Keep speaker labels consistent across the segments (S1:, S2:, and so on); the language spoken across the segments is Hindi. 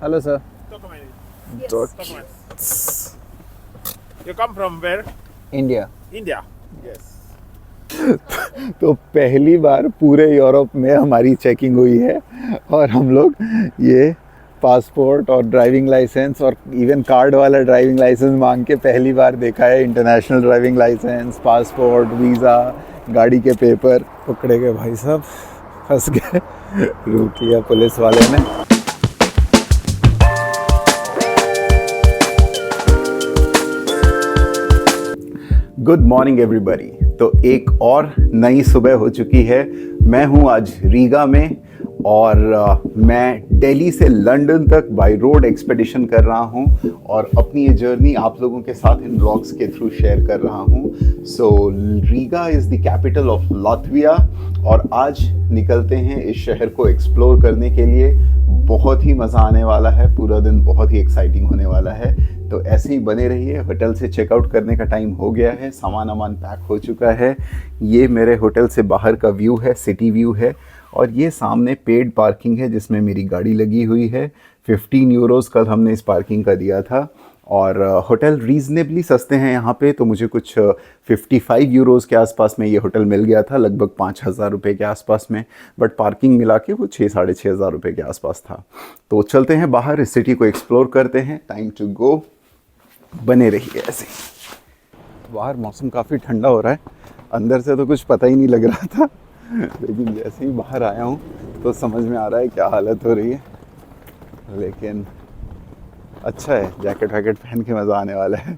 S1: Hello, sir.
S2: Document.
S3: Yes.
S2: Documents. You come from where?
S1: India.
S2: India. Yes.
S1: तो पहली बार पूरे यूरोप में हमारी चेकिंग हुई है और हम लोग ये पासपोर्ट और ड्राइविंग लाइसेंस और इवन कार्ड वाला ड्राइविंग लाइसेंस मांग के पहली बार देखा है। International driving licence, passport, visa, गाड़ी के पेपर पकड़े गए भाई साहब, फंस गए। रोक लिया पुलिस वाले ने। Good morning everybody. तो एक और नई सुबह हो चुकी है। मैं हूँ आज रीगा में और मैं दिल्ली से लंदन तक बाय रोड एक्सपेडिशन कर रहा हूँ और अपनी ये जर्नी आप लोगों के साथ इन ब्लॉग्स के थ्रू शेयर कर रहा हूँ। So Riga is the capital of Latvia और आज निकलते हैं इस शहर को एक्सप्लोर करने के लिए। बहुत ही मज़ा आने वाला है, पूरा दिन बहुत ही एक्साइटिंग होने वाला है। तो ऐसे ही बने रहिए। होटल से चेकआउट करने का टाइम हो गया है, सामान पैक हो चुका है। ये मेरे होटल से बाहर का व्यू है, सिटी व्यू है और ये सामने पेड पार्किंग है जिसमें मेरी गाड़ी लगी हुई है। 15 यूरोज़ कल हमने इस पार्किंग का दिया था और होटल रीज़नेबली सस्ते हैं यहाँ पे। तो मुझे कुछ 55 यूरोज़ के आसपास में ये होटल मिल गया था, लगभग 5,000 रुपये के आसपास में। बट पार्किंग मिला के वो 6-6.5 हज़ार रुपये के आसपास था। तो चलते हैं बाहर, इस सिटी को एक्सप्लोर करते हैं। टाइम टू गो, बने रहिए ऐसे। बाहर मौसम काफ़ी ठंडा हो रहा है, अंदर से तो कुछ पता ही नहीं लग रहा था, लेकिन जैसे ही बाहर आया हूँ तो समझ में आ रहा है क्या हालत हो रही है। लेकिन अच्छा है, जैकेट वैकेट पहन के मज़ा आने वाला है।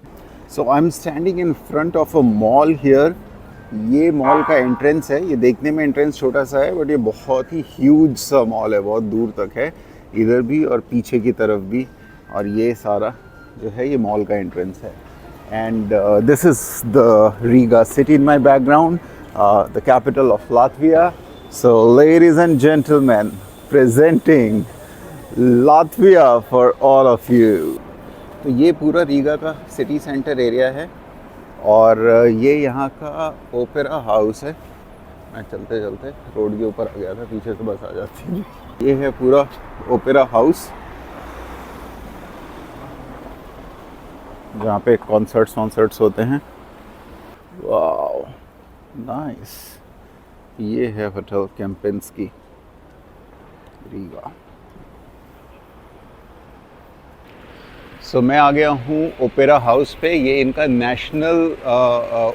S1: So I am standing in front of a mall here. ये मॉल का एंट्रेंस है। ये देखने में एंट्रेंस छोटा सा है बट ये बहुत ही ह्यूज सा मॉल है, बहुत दूर तक है, इधर भी और पीछे की तरफ भी। और ये सारा जो है ये मॉल का एंट्रेंस है। And this is the Riga city in my background, the capital of Latvia. So ladies and gentleman, presenting Latvia for all of you. तो ये पूरा रीगा का सिटी सेंटर एरिया है और ये यहाँ का ओपेरा हाउस है। मैं चलते चलते रोड के ऊपर आ गया था, पीछे से बस आ जाती है। ये है पूरा ओपेरा हाउस जहाँ पे कॉन्सर्ट्स होते हैं। Wow nice. ये है होटल कैंपेंस्की रीगा। सो मैं आ गया हूँ ओपेरा हाउस पे। ये इनका नेशनल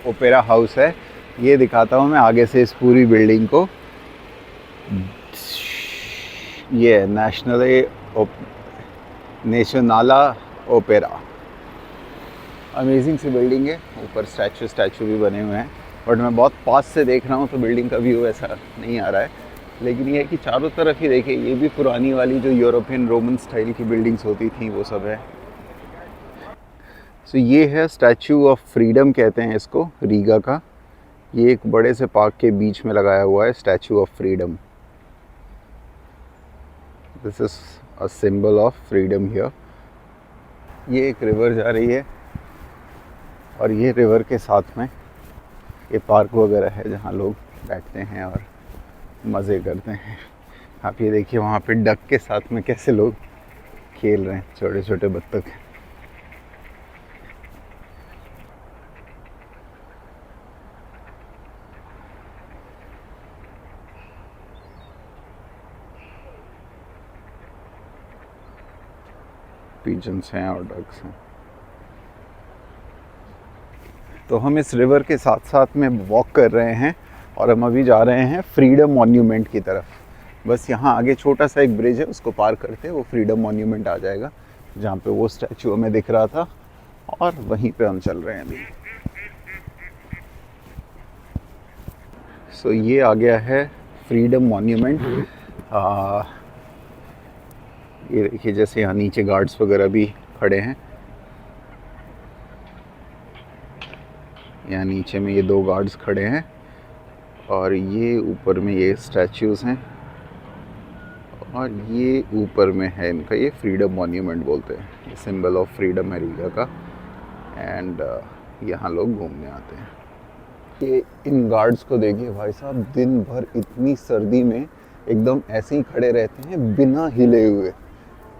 S1: ओपेरा हाउस है। ये दिखाता हूँ मैं आगे से इस पूरी बिल्डिंग को। ये है नेशनला ओपेरा। अमेजिंग सी बिल्डिंग है, ऊपर स्टैचू भी बने हुए हैं बट मैं बहुत पास से देख रहा हूँ तो बिल्डिंग का व्यू ऐसा नहीं आ रहा है। लेकिन ये है कि चारों तरफ ही देखिए, ये भी पुरानी वाली जो यूरोपियन रोमन स्टाइल की बिल्डिंग्स होती थी वो सब है। सो ये है स्टैचू ऑफ फ्रीडम कहते हैं इसको, रीगा का। ये एक बड़े से पार्क के बीच में लगाया हुआ है, statue of freedom. This is a symbol of freedom here. ये एक रिवर जा रही है और ये रिवर के साथ में ये पार्क वगैरह है जहाँ लोग बैठते हैं और मज़े करते हैं। आप ये देखिए वहाँ पे डक के साथ में कैसे लोग खेल रहे हैं, छोटे छोटे बत्तख। पिजन्स हैं और डक्स हैं। तो हम इस रिवर के साथ साथ में वॉक कर रहे हैं और हम अभी जा रहे हैं फ्रीडम मॉन्यूमेंट की तरफ। बस यहाँ आगे छोटा सा एक ब्रिज है, उसको पार करते वो फ्रीडम मॉन्यूमेंट आ जाएगा जहाँ पे वो स्टैचू हमें दिख रहा था और वहीं पे हम चल रहे हैं अभी। सो ये आ गया है फ्रीडम मॉन्यूमेंट। ये देखिए जैसे यहाँ नीचे गार्ड्स वगैरह भी खड़े हैं। यहाँ नीचे में ये 2 गार्ड्स खड़े हैं और ये ऊपर में ये स्टैचूज़ हैं और ये ऊपर में है इनका ये फ्रीडम मॉन्यूमेंट बोलते हैं। ये सिंबल ऑफ फ्रीडम है रीगा का। एंड यहाँ लोग घूमने आते हैं। ये इन गार्ड्स को देखिए भाई साहब, दिन भर इतनी सर्दी में एकदम ऐसे ही खड़े रहते हैं बिना हिले हुए।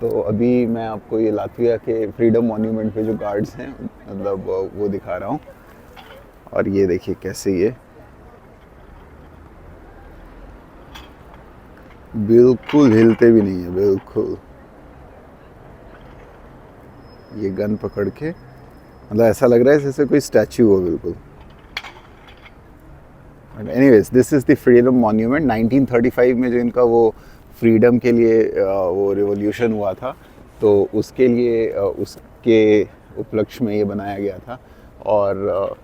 S1: तो अभी मैं आपको ये लातविया के फ्रीडम मॉन्यूमेंट पे जो गार्ड्स हैं मतलब वो दिखा रहा हूँ। और ये देखिए कैसे ये बिल्कुल हिलते भी नहीं है, बिल्कुल ये गन पकड़ के मतलब ऐसा लग रहा है जैसे कोई स्टैचू हो बिल्कुल। But anyways this is the freedom monument. 1935 में जो इनका वो फ्रीडम के लिए वो रिवॉल्यूशन हुआ था तो उसके लिए उसके उपलक्ष्य में ये बनाया गया था। और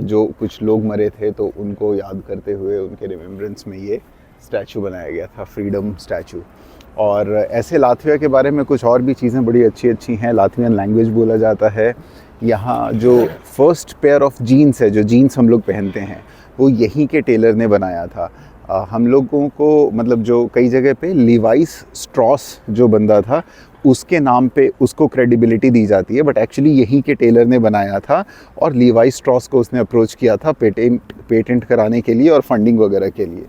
S1: जो कुछ लोग मरे थे तो उनको याद करते हुए उनके रिमेम्बरेंस में ये स्टैचू बनाया गया था, फ्रीडम स्टैचू। और ऐसे लातविया के बारे में कुछ और भी चीज़ें बड़ी अच्छी अच्छी हैं। लातवियन लैंग्वेज बोला जाता है। यहाँ जो फर्स्ट पेयर ऑफ जीन्स है, जो जीन्स हम लोग पहनते हैं, वो यहीं के टेलर ने बनाया था। हम लोगों को मतलब जो कई जगह पे लीवाइस स्ट्रॉस जो बंदा था उसके नाम पे उसको क्रेडिबिलिटी दी जाती है, बट एक्चुअली यहीं के टेलर ने बनाया था। और लीवाइस स्ट्रॉस को उसने अप्रोच किया था पेटेंट कराने के लिए और फंडिंग वगैरह के लिए।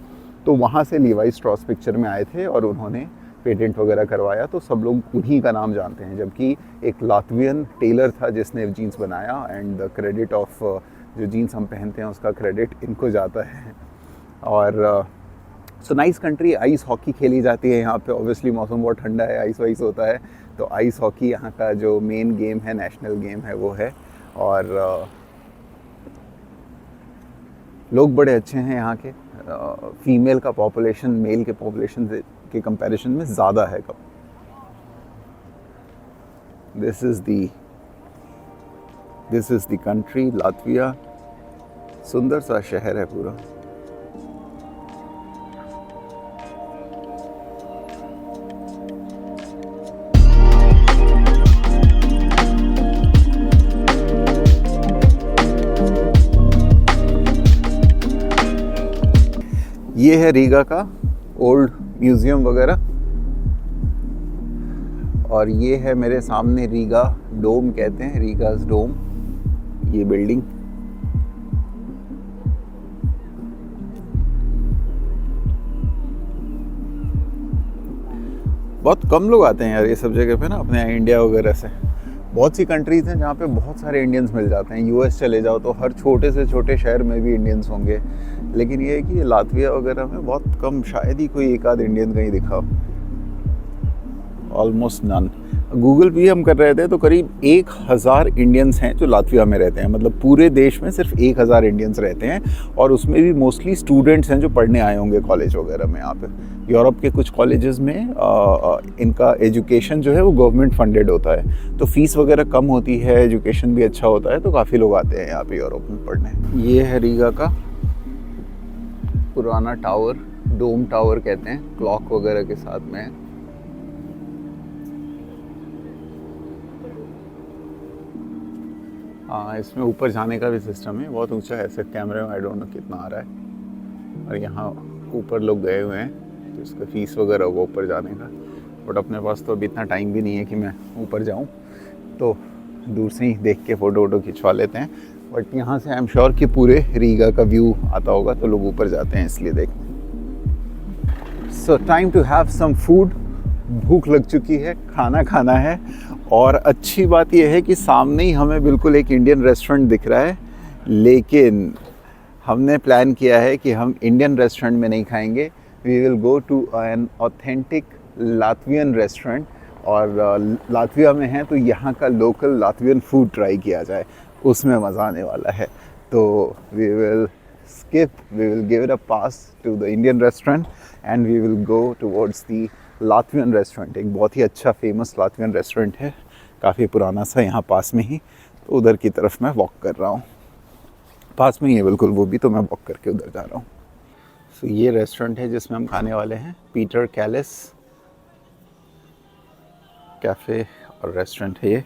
S1: तो वहाँ से लीवाइस स्ट्रॉस पिक्चर में आए थे और उन्होंने पेटेंट वगैरह करवाया, तो सब लोग उन्हीं का नाम जानते हैं। जबकि एक लातवियन टेलर था जिसने जीन्स बनाया एंड द क्रेडिट ऑफ जो जीन्स हम पहनते हैं उसका क्रेडिट इनको जाता है। और so nice country. Ice hockey खेली जाती है यहाँ पे। ऑब्वियसली मौसम बहुत ठंडा है, आइस वाइस होता है, तो आइस हॉकी यहाँ का जो मेन गेम है, नेशनल गेम है, वो है। और लोग बड़े अच्छे हैं यहाँ के। फीमेल का पॉपुलेशन मेल के पॉपुलेशन के कंपैरिजन में ज़्यादा है। This is the country Latvia. सुंदर सा शहर है पूरा। ये है रीगा का ओल्ड म्यूज़ियम वगैरह। और ये है मेरे सामने रीगा डोम, कहते हैं रीगास डोम, ये बिल्डिंग। बहुत कम लोग आते हैं यार ये सब जगह पे ना, अपने इंडिया वगैरह से। बहुत सी कंट्रीज़ हैं जहाँ पे बहुत सारे इंडियंस मिल जाते हैं। यूएस चले जाओ तो हर छोटे से छोटे शहर में भी इंडियंस होंगे, लेकिन ये है कि लातविया वगैरह में बहुत कम, शायद ही कोई एक आध इंडियन कहीं दिखा हो, ऑलमोस्ट नन। गूगल भी हम कर रहे थे तो करीब 1000 इंडियंस हैं जो लातविया में रहते हैं। मतलब पूरे देश में सिर्फ 1000 इंडियंस रहते हैं, और उसमें भी मोस्टली स्टूडेंट्स हैं जो पढ़ने आए होंगे कॉलेज वगैरह में यहाँ पे। यूरोप के कुछ कॉलेजेस में इनका एजुकेशन जो है वो गवर्नमेंट फंडेड होता है, तो फीस वगैरह कम होती है, एजुकेशन भी अच्छा होता है, तो काफ़ी लोग आते हैं यहाँ पे यूरोप में पढ़ने। ये है रीगा का पुराना टावर, डोम टावर कहते हैं, क्लॉक वगैरह के साथ में। हाँ, इसमें ऊपर जाने का भी सिस्टम है, बहुत ऊंचा है, ऐसे कैमरे में आई डोंट नो कितना आ रहा है। और यहाँ ऊपर लोग गए हुए हैं, तो इसका फीस वगैरह होगा ऊपर जाने का। बट अपने पास तो अभी इतना टाइम भी नहीं है कि मैं ऊपर जाऊँ, तो दूर से ही देख के फ़ोटो वोटो खिंचवा लेते हैं। बट यहाँ से आई एम श्योर कि पूरे रीगा का व्यू आता होगा, तो लोग ऊपर जाते हैं इसलिए देखते। So time to have some food. भूख लग चुकी है, खाना खाना है। और अच्छी बात यह है कि सामने ही हमें बिल्कुल एक इंडियन रेस्टोरेंट दिख रहा है, लेकिन हमने प्लान किया है कि हम इंडियन रेस्टोरेंट में नहीं खाएंगे। We will go to an authentic Latvian restaurant. और लातविया में है तो यहाँ का लोकल लातवियन फूड ट्राई किया जाए, उसमें मज़ा आने वाला है। तो we will give it a pass to the Indian restaurant and we will go towards the Latvian restaurant। एक बहुत ही अच्छा फेमस Latvian रेस्टोरेंट है, काफ़ी पुराना सा, यहाँ पास में ही। तो उधर की तरफ मैं वॉक कर रहा हूँ, पास में ही है बिल्कुल वो भी, तो मैं वॉक करके उधर जा रहा हूँ। सो ये रेस्टोरेंट है जिसमें हम खाने वाले हैं, पीटर कैलिस कैफ़े और रेस्टोरेंट है ये,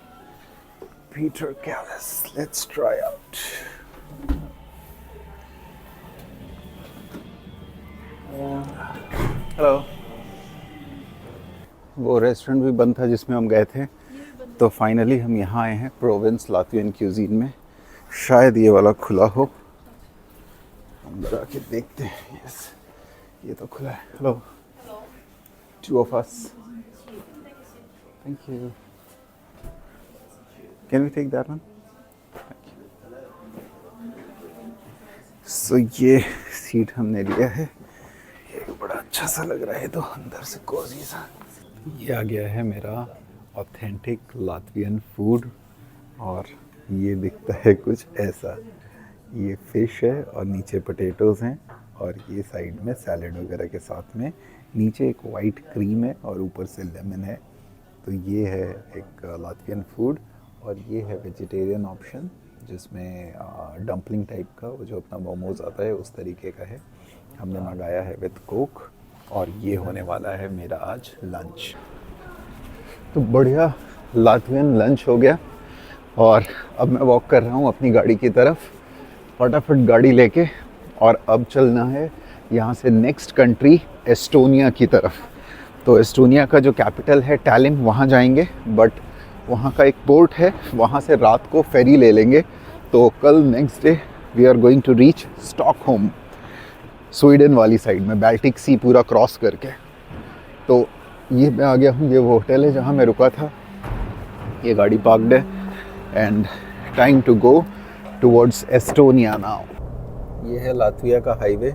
S1: Peter Kallis. Let's try out. Hello. वो रेस्टोरेंट भी बंद था जिसमें हम गए थे, तो फाइनली हम यहाँ आए हैं प्रोविंस लातवियन क्यूजीन में। शायद ये वाला खुला हो, अंदर आके देखते हैं। यस, ये तो खुला है। Hello, 2 of us। Thank you. Can we take that one? So ये सीट हमने लिया है, ये बड़ा अच्छा सा लग रहा है, तो अंदर से कोजी सा। ये आ गया है मेरा ऑथेंटिक लातवियन फूड, और ये दिखता है कुछ ऐसा। ये फिश है और नीचे पोटैटोज़ हैं, और ये साइड में सैलेड वगैरह के साथ में नीचे एक वाइट क्रीम है और ऊपर से लेमन है। तो ये है एक लातवियन फूड, और ये है वेजिटेरियन ऑप्शन जिसमें डम्पलिंग टाइप का, वो जो अपना मोमोज आता है उस तरीके का है। हमने मंगाया है विद कोक, और ये होने वाला है मेरा आज लंच। तो बढ़िया लातवियन लंच हो गया, और अब मैं वॉक कर रहा हूँ अपनी गाड़ी की तरफ, फटाफट गाड़ी लेके, और अब चलना है यहाँ से नेक्स्ट कंट्री एस्टोनिया की तरफ। तो एस्टोनिया का जो कैपिटल है टैलिन, वहाँ जाएंगे, बट वहाँ का एक पोर्ट है, वहाँ से रात को फेरी ले लेंगे। तो कल next day we are going to reach Stockholm, Sweden वाली साइड में, बाल्टिक सी पूरा क्रॉस करके। तो ये मैं आ गया हूँ, ये वो होटल है जहाँ मैं रुका था, ये गाड़ी पार्क्ड है, and time to go towards Estonia now. ये है लातविया का हाईवे।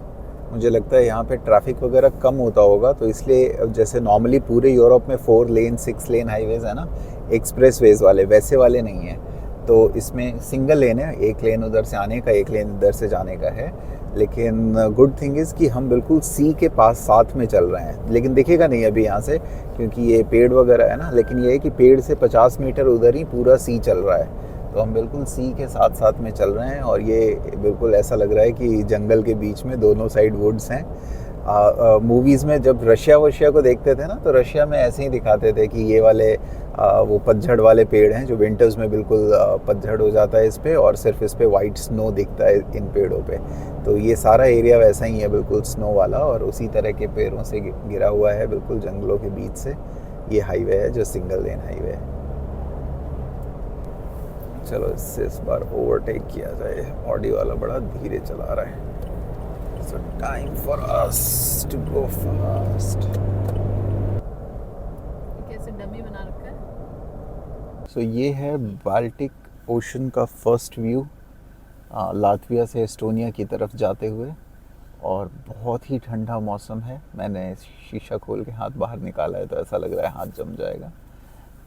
S1: मुझे लगता है यहाँ पे ट्रैफिक वगैरह कम होता होगा, तो इसलिए जैसे नॉर्मली पूरे यूरोप में 4 लेन 6 लेन हाईवेज़ है ना, एक्सप्रेस वेज वाले, वैसे वाले नहीं हैं। तो इसमें सिंगल लेन है, एक लेन उधर से आने का, एक लेन इधर से जाने का है। लेकिन गुड थिंग इज़ कि हम बिल्कुल सी के पास साथ में चल रहे हैं, लेकिन दिखेगा नहीं अभी यहाँ से क्योंकि ये पेड़ वगैरह है ना। लेकिन ये है कि पेड़ से 50 मीटर उधर ही पूरा सी चल रहा है, तो हम बिल्कुल सी के साथ साथ में चल रहे हैं, और ये बिल्कुल ऐसा लग रहा है कि जंगल के बीच में दोनों साइड वुड्स हैं। मूवीज़ में जब रशिया को देखते थे ना, तो रशिया में ऐसे ही दिखाते थे कि ये वाले वो पतझड़ वाले पेड़ हैं जो विंटर्स में बिल्कुल पतझड़ हो जाता है इस पे, और सिर्फ इस पे वाइट स्नो दिखता है इन पेड़ों पे। तो ये सारा एरिया वैसा ही है, बिल्कुल स्नो वाला, और उसी तरह के पेड़ों से घिरा हुआ है, बिल्कुल जंगलों के बीच से। ये हाईवे है जो सिंगल लेन हाईवे है। चलो इससे इस बार ओवरटेक किया जाए, ऑडी वाला बड़ा धीरे चला रहा है। So time for us to go fast.
S3: कैसे डमी बना रखा है?
S1: So ये है बाल्टिक ओशन का फर्स्ट व्यू लातविया से एस्टोनिया की तरफ जाते हुए, और बहुत ही ठंडा मौसम है। मैंने शीशा खोल के हाथ बाहर निकाला है, तो ऐसा लग रहा है हाथ जम जाएगा,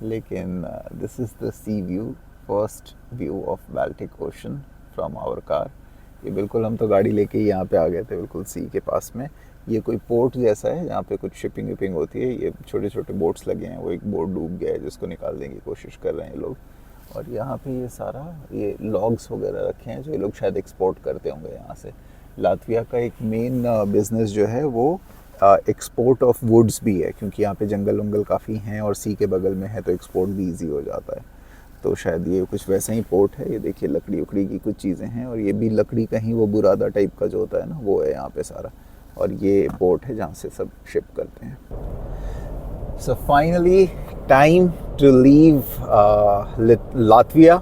S1: लेकिन this is the sea view, first view of Baltic ocean from our car. ये बिल्कुल हम तो गाड़ी लेके ही यहाँ पे आ गए थे, बिल्कुल सी के पास में। ये कोई पोर्ट जैसा है, यहाँ पे कुछ शिपिंग विपिंग होती है। ये छोटे छोटे बोट्स लगे हैं, वो एक बोट डूब गया है जिसको निकालने की कोशिश कर रहे हैं लोग। और यहाँ पे ये सारा ये लॉग्स वगैरह रखे हैं जो ये लोग शायद एक्सपोर्ट करते होंगे यहाँ से। लातविया का एक मेन बिजनेस जो है वो एक्सपोर्ट ऑफ वुड्स भी है, क्योंकि यहाँ पे जंगल वंगल काफ़ी हैं और सी के बगल में है, तो एक्सपोर्ट भी ईजी हो जाता है। तो शायद ये कुछ वैसा ही पोर्ट है। ये देखिए लकड़ी उकड़ी की कुछ चीज़ें हैं, और ये भी लकड़ी कहीं वो बुरादा टाइप का जो होता है ना, वो है यहाँ पे सारा। और ये पोर्ट है जहाँ से सब शिप करते हैं। So finally time to leave Latvia,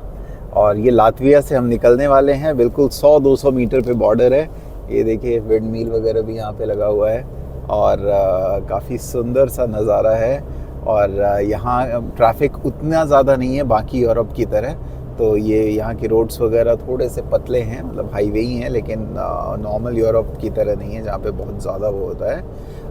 S1: और ये लातविया से हम निकलने वाले हैं। बिल्कुल 100-200 मीटर पे बॉर्डर है। ये देखिए विंड मिल वगैरह भी यहाँ पे लगा हुआ है, और काफ़ी सुंदर सा नज़ारा है। और यहाँ ट्रैफिक उतना ज़्यादा नहीं है बाकी यूरोप की तरह। तो ये यहाँ की रोड्स वगैरह थोड़े से पतले हैं, मतलब हाईवे ही हैं, लेकिन नॉर्मल यूरोप की तरह नहीं है जहाँ पे बहुत ज़्यादा वो होता है।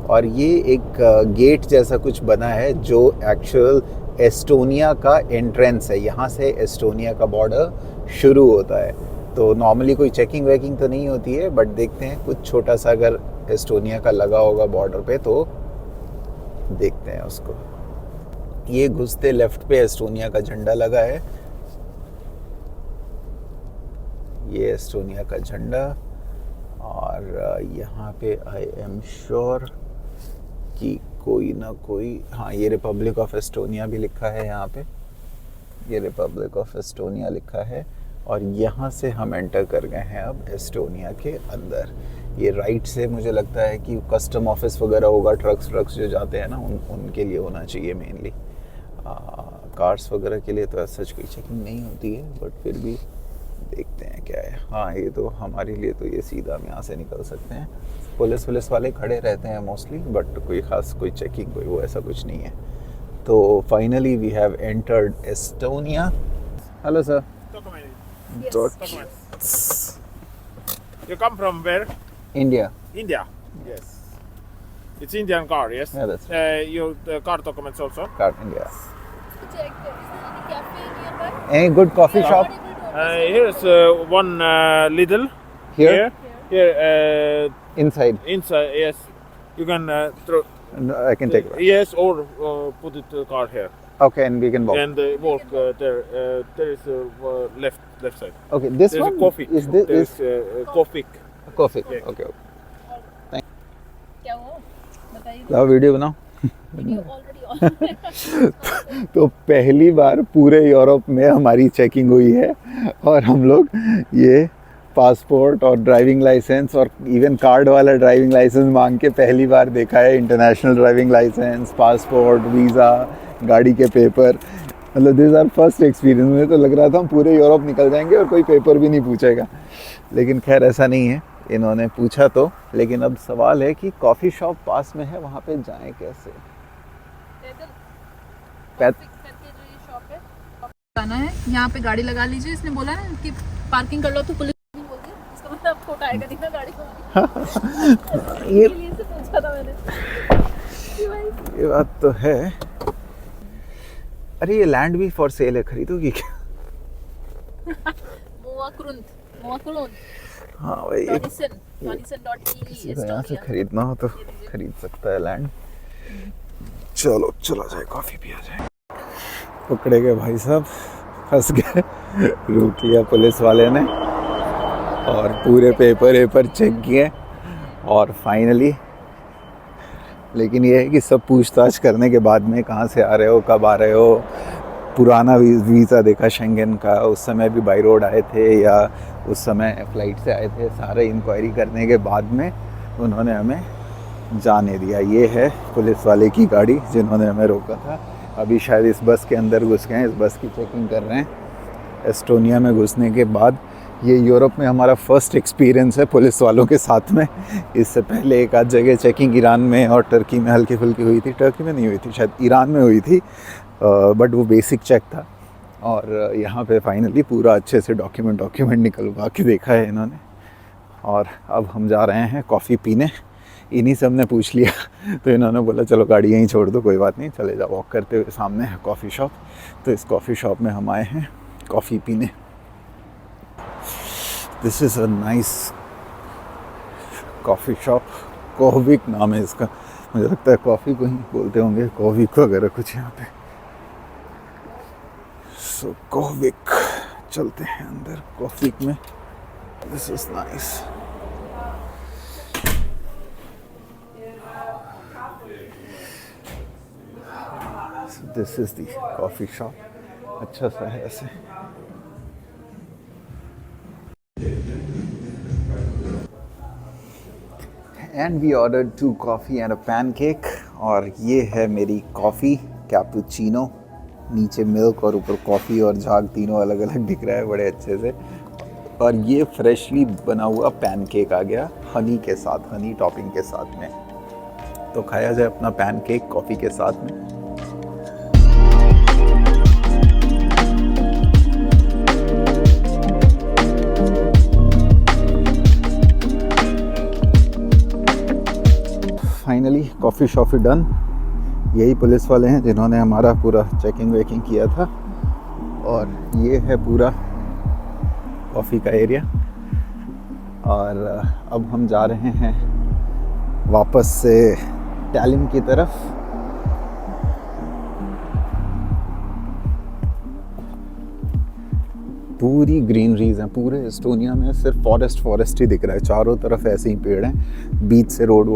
S1: और ये एक गेट जैसा कुछ बना है जो एक्चुअल एस्टोनिया का एंट्रेंस है। यहाँ से एस्टोनिया का बॉर्डर शुरू होता है। तो नॉर्मली कोई चेकिंग वेकिंग तो नहीं होती है, बट देखते हैं कुछ छोटा सा अगर एस्टोनिया का लगा होगा बॉर्डर पे तो देखते हैं उसको। ये घुसते लेफ्ट पे एस्टोनिया का झंडा लगा है, ये एस्टोनिया का झंडा। और यहाँ पे आई एम श्योर कि कोई ना कोई, हाँ ये रिपब्लिक ऑफ एस्टोनिया भी लिखा है यहाँ पे, ये रिपब्लिक ऑफ एस्टोनिया लिखा है। और यहाँ से हम एंटर कर गए हैं अब एस्टोनिया के अंदर। ये राइट से मुझे लगता है कि कस्टम ऑफिस वगैरह होगा, ट्रक्स जो जाते हैं ना उनके लिए होना चाहिए मेनली। कार्स वगैरह के लिए तो ऐसा कोई चेकिंग नहीं होती है, बट फिर भी देखते हैं क्या है। हाँ ये तो हमारे लिए तो ये सीधा हम यहाँ से निकल सकते हैं। पुलिस वाले खड़े रहते हैं मोस्टली, बट कोई ख़ास कोई चेकिंग कोई वो ऐसा कुछ नहीं है। तो finally we have entered Estonia. Hello sir.
S2: Document.
S3: Yes.
S2: You come from where?
S1: India.
S2: India. Yes. It's Indian car, yes?
S1: Yeah, that's
S2: Your car documents also?
S1: Card India.
S3: Check. Is there any cafe nearby?
S1: Any good coffee
S3: We are
S1: shop
S3: not able to understand.
S2: Here's one Lidl.
S1: Here
S2: Here,
S1: inside.
S2: inside, yes. You can throw.
S1: I can take.
S2: Yes, or put it car here
S1: okay and we can walk.
S2: and walk there. There is left side.
S1: Okay this
S2: There's
S1: one
S2: a coffee.
S1: Is this
S2: There's coffee.
S1: Coffee.
S2: Yeah.
S1: Okay.
S3: क्या हुआ? बताइए.
S1: लाओ वीडियो बनाओ.
S3: Video already on.
S1: तो पहली बार पूरे यूरोप में हमारी चेकिंग हुई है और हम लोग ये पासपोर्ट और ड्राइविंग लाइसेंस और इवन कार्ड वाला ड्राइविंग लाइसेंस मांग के पहली बार देखा है. International driving licence, passport, visa, गाड़ी के पेपर, मतलब दिस आर फर्स्ट एक्सपीरियंस. मुझे तो लग रहा था हम पूरे यूरोप निकल जाएंगे और कोई पेपर भी नहीं पूछेगा, लेकिन खैर ऐसा नहीं है. इन्होंने पूछा तो, लेकिन अब सवाल है कि कॉफ़ी शॉप पास में है, वहाँ पे जाएं कैसे.
S3: करके जो ये शॉप है, जाना है, यहाँ पे गाड़ी लगा लीजिए. इसने बोला ना कि पार्किंग कर लो, तो पुलिस नहीं बोलती. इसका मतलब आपको उठाएगा नहीं ना गाड़ी को.
S1: ये
S3: इसलिए से पूछा था मैंने कि भाई
S1: ये बात तो है. अरे ये लैंड भी फॉर सेल है, खरीदोगी क्या?
S3: मोवाकुरुंत
S1: हाँ भाई,
S3: टॉनिसन.ee
S1: किसी को यहाँ से खरीदना हो तो खरीद सकता है लैंड. चलो चला जाए, कॉफ़ी पिया जाए. पकड़े गए भाई साहब, फंस गए. रोक लिया पुलिस वाले ने और पूरे पेपर चेक किए और फाइनली, लेकिन ये है कि सब पूछताछ करने के बाद में कहाँ से आ रहे हो, कब आ रहे हो, पुराना वीज़ा देखा शेंगन का, उस समय भी बाई रोड आए थे या उस समय फ़्लाइट से आए थे, सारे इंक्वायरी करने के बाद में उन्होंने हमें जाने दिया. ये है पुलिस वाले की गाड़ी जिन्होंने हमें रोका था. अभी शायद इस बस के अंदर घुस गए हैं, इस बस की चेकिंग कर रहे हैं. एस्टोनिया में घुसने के बाद ये यूरोप में हमारा फर्स्ट एक्सपीरियंस है पुलिस वालों के साथ में. इससे पहले एक आध जगह चेकिंग ईरान में और टर्की में हल्की फुल्की हुई थी. टर्की में नहीं हुई थी, शायद ईरान में हुई थी, बट वो बेसिक चेक था. और यहाँ पे फाइनली पूरा अच्छे से डॉक्यूमेंट निकलवा के देखा है इन्होंने. और अब हम जा रहे हैं कॉफ़ी पीने. इन्हीं सब ने पूछ लिया तो इन्होंने बोला चलो गाड़ी यहीं छोड़ दो, कोई बात नहीं, चले जाओ. वॉक करते हुए सामने है कॉफ़ी शॉप, तो इस कॉफ़ी शॉप में हम आए हैं कॉफ़ी पीने. This is a nice coffee shop. कोविक नाम है इसका. मुझे लगता है कॉफ़ी को ही बोलते होंगे, कोविक वगैरह कुछ यहाँ पे. सो कोविक, चलते हैं अंदर कोविक में. This is nice. This is the coffee shop. अच्छा सा है ऐसे. And we ordered 2 coffee and a pancake. और ये है मेरी कॉफ़ी कैपुचिनो. नीचे मिल्क और ऊपर कॉफ़ी और झाग तीनों अलग अलग दिख रहा है बड़े अच्छे से. और ये फ्रेशली बना हुआ पैनकेक आ गया हनी के साथ, हनी टॉपिंग के साथ में. तो खाया जाए अपना पैनकेक कॉफ़ी के साथ में. Finally coffee shop done. यही पुलिस वाले हैं जिन्होंने हमारा पूरा चेकिंग वेकिंग किया था. और ये है पूरा कॉफ़ी का एरिया. और अब हम जा रहे हैं वापस से टैलिम की तरफ. पूरी ग्रीनरीज हैं. पूरे एस्टोनिया में सिर्फ फॉरेस्ट ही दिख रहा है. चारों तरफ ऐसे ही पेड़ हैं. बीच से रोड